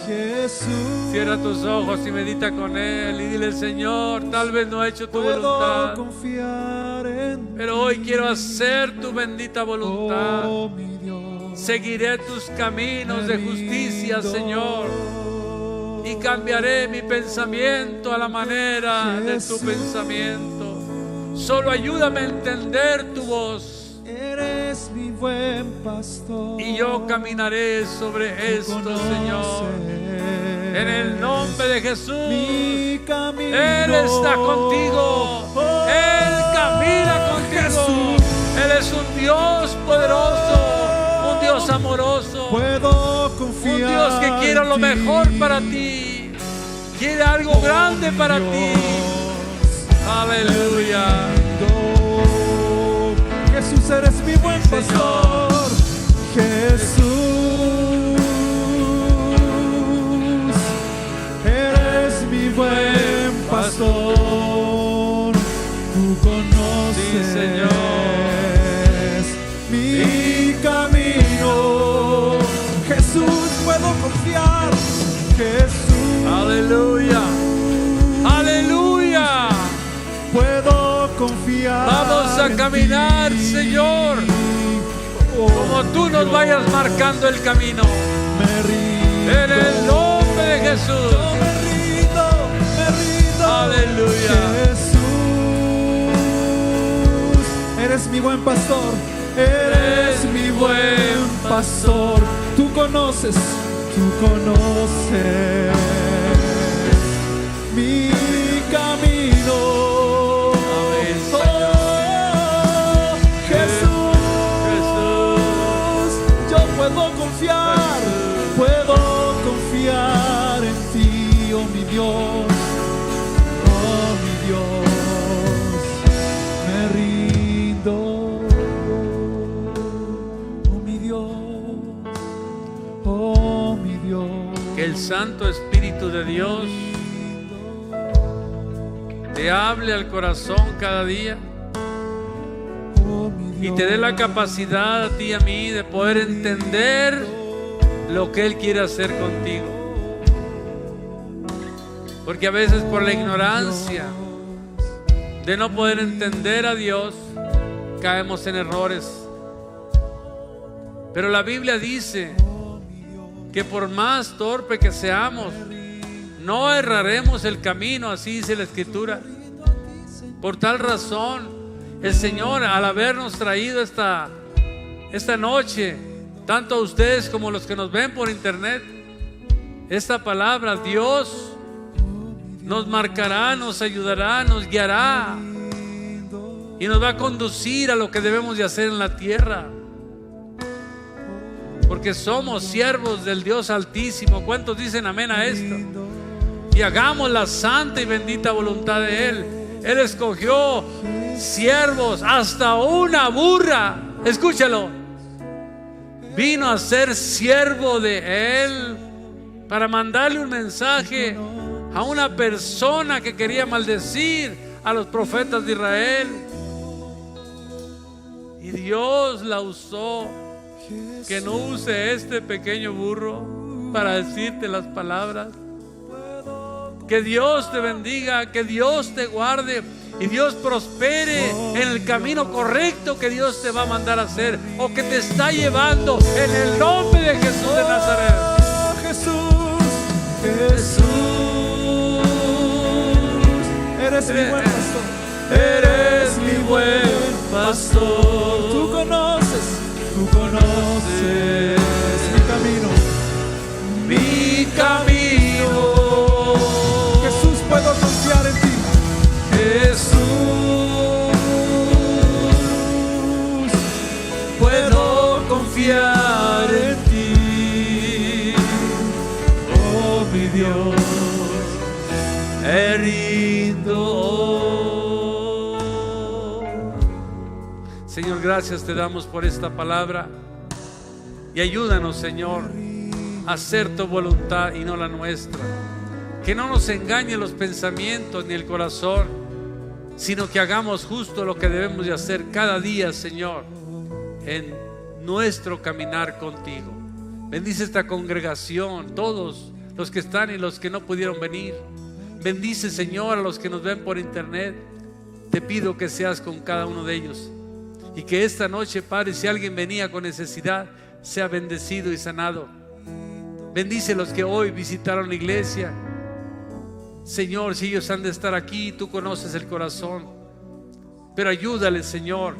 Jesús, Cierra tus ojos y medita con Él y dile, Señor, tal vez no he hecho tu puedo voluntad, confiar en pero hoy quiero hacer tu bendita voluntad. oh, mi Dios. Seguiré tus caminos de justicia, Señor, y cambiaré mi pensamiento a la manera de tu pensamiento. Solo ayúdame a entender tu voz Eres mi buen pastor y yo caminaré sobre esto, Señor. En el nombre de Jesús. mi camino. Él está contigo. Él camina contigo. Jesús. Él es un Dios poderoso, un Dios amoroso, Puedo confiar un Dios que quiere lo en mejor ti. para ti. Quiere algo grande para ti. Aleluya. Jesús, eres mi buen pastor. Jesús, eres mi buen pastor. Tú conoces Sí, Señor. mi camino. Jesús, puedo confiar. Jesús, Aleluya. Aleluya. puedo confiar. Vamos a caminar, Señor, como tú nos vayas marcando el camino. Me rindo. En el nombre de Jesús. Yo me rindo, me rindo. Aleluya. Jesús, eres mi buen pastor. Eres mi buen pastor. Tú conoces mi camino. Amén, Oh, Jesús, yo puedo confiar en ti, oh mi Dios, me rindo, oh mi Dios, Que el Santo Espíritu de Dios te hable al corazón cada día oh mi y Dios. te dé la capacidad a ti y a mí de poder entender lo que Él quiere hacer contigo. Porque a veces por la ignorancia de no poder entender a Dios caemos en errores. Pero la Biblia dice que por más torpe que seamos, no erraremos el camino, así dice la Escritura. Por tal razón, el Señor, al habernos traído esta noche, tanto a ustedes como a los que nos ven por internet, esta palabra, Dios nos marcará, nos ayudará, nos guiará y nos va a conducir a lo que debemos de hacer en la tierra. Porque somos siervos del Dios Altísimo. ¿Cuántos dicen amén a esto? Y hagamos la santa y bendita voluntad de Él. Él escogió siervos, hasta una burra, escúchalo, vino a ser siervo de Él para mandarle un mensaje a una persona que quería maldecir a los profetas de Israel. Y Dios la usó. Que no use este pequeño burro para decirte las palabras. Que Dios te bendiga, que Dios te guarde y Dios prospere en el camino correcto que Dios te va a mandar a hacer o que te está llevando, en el nombre de Jesús de Nazaret. Jesús, Jesús, eres mi buen pastor, eres mi buen pastor. Tú conoces mi camino. Jesús, puedo confiar en ti. Jesús, puedo confiar en ti. Oh, mi Dios, me rindo. Señor, gracias te damos por esta palabra y ayúdanos, Señor, a hacer tu voluntad y no la nuestra. Que no nos engañen los pensamientos ni el corazón, sino que hagamos justo lo que debemos de hacer cada día, Señor, en nuestro caminar contigo. Bendice esta congregación, todos los que están y los que no pudieron venir. Bendice, Señor, a los que nos ven por internet. Te pido que seas con cada uno de ellos y que esta noche, Padre, si alguien venía con necesidad, sea bendecido y sanado. Bendice a los que hoy visitaron la iglesia. Señor, si ellos han de estar aquí, tú conoces el corazón, pero ayúdales, Señor,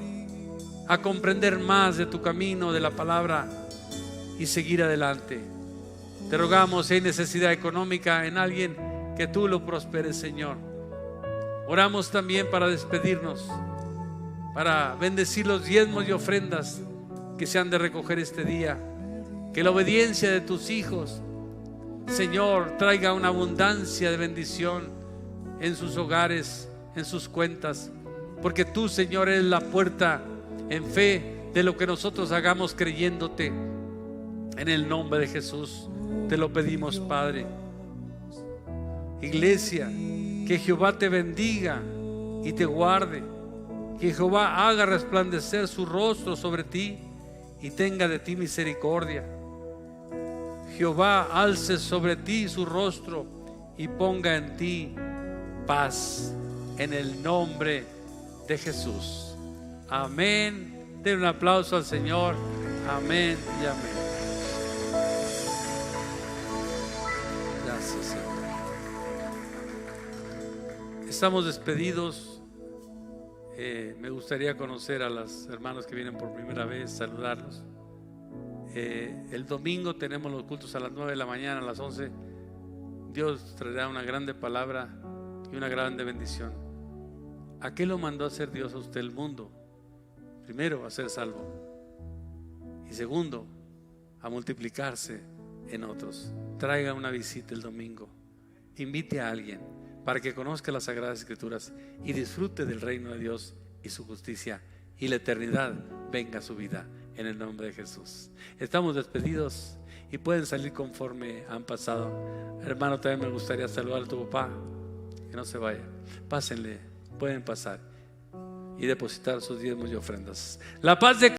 a comprender más de tu camino, de la palabra, y seguir adelante. Te rogamos, si hay necesidad económica en alguien, que tú lo prosperes, Señor. Oramos también para despedirnos, para bendecir los diezmos y ofrendas que se han de recoger este día. Que la obediencia de tus hijos, Señor, traiga una abundancia de bendición en sus hogares, en sus cuentas, porque tú, Señor, eres la puerta en fe de lo que nosotros hagamos creyéndote. En el nombre de Jesús te lo pedimos, Padre. Iglesia, que Jehová te bendiga y te guarde, que Jehová haga resplandecer su rostro sobre ti y tenga de ti misericordia. Jehová alce sobre ti su rostro y ponga en ti paz, en el nombre de Jesús. Amén. Den un aplauso al Señor. Amén y amén. Gracias, Señor. Estamos despedidos. Me gustaría conocer a los hermanos que vienen por primera vez, saludarlos. El domingo tenemos los cultos a las 9 de la mañana, a las 11. Dios traerá una grande palabra y una grande bendición. ¿A qué lo mandó a hacer Dios a usted el mundo? Primero, a ser salvo, y segundo, a multiplicarse en otros. Traiga una visita el domingo, invite a alguien para que conozca las Sagradas Escrituras y disfrute del reino de Dios y su justicia, y la eternidad venga a su vida. En el nombre de Jesús. Estamos despedidos y pueden salir conforme han pasado. Hermano, también me gustaría saludar a tu papá, que no se vaya. Pásenle, pueden pasar y depositar sus diezmos y ofrendas. La paz de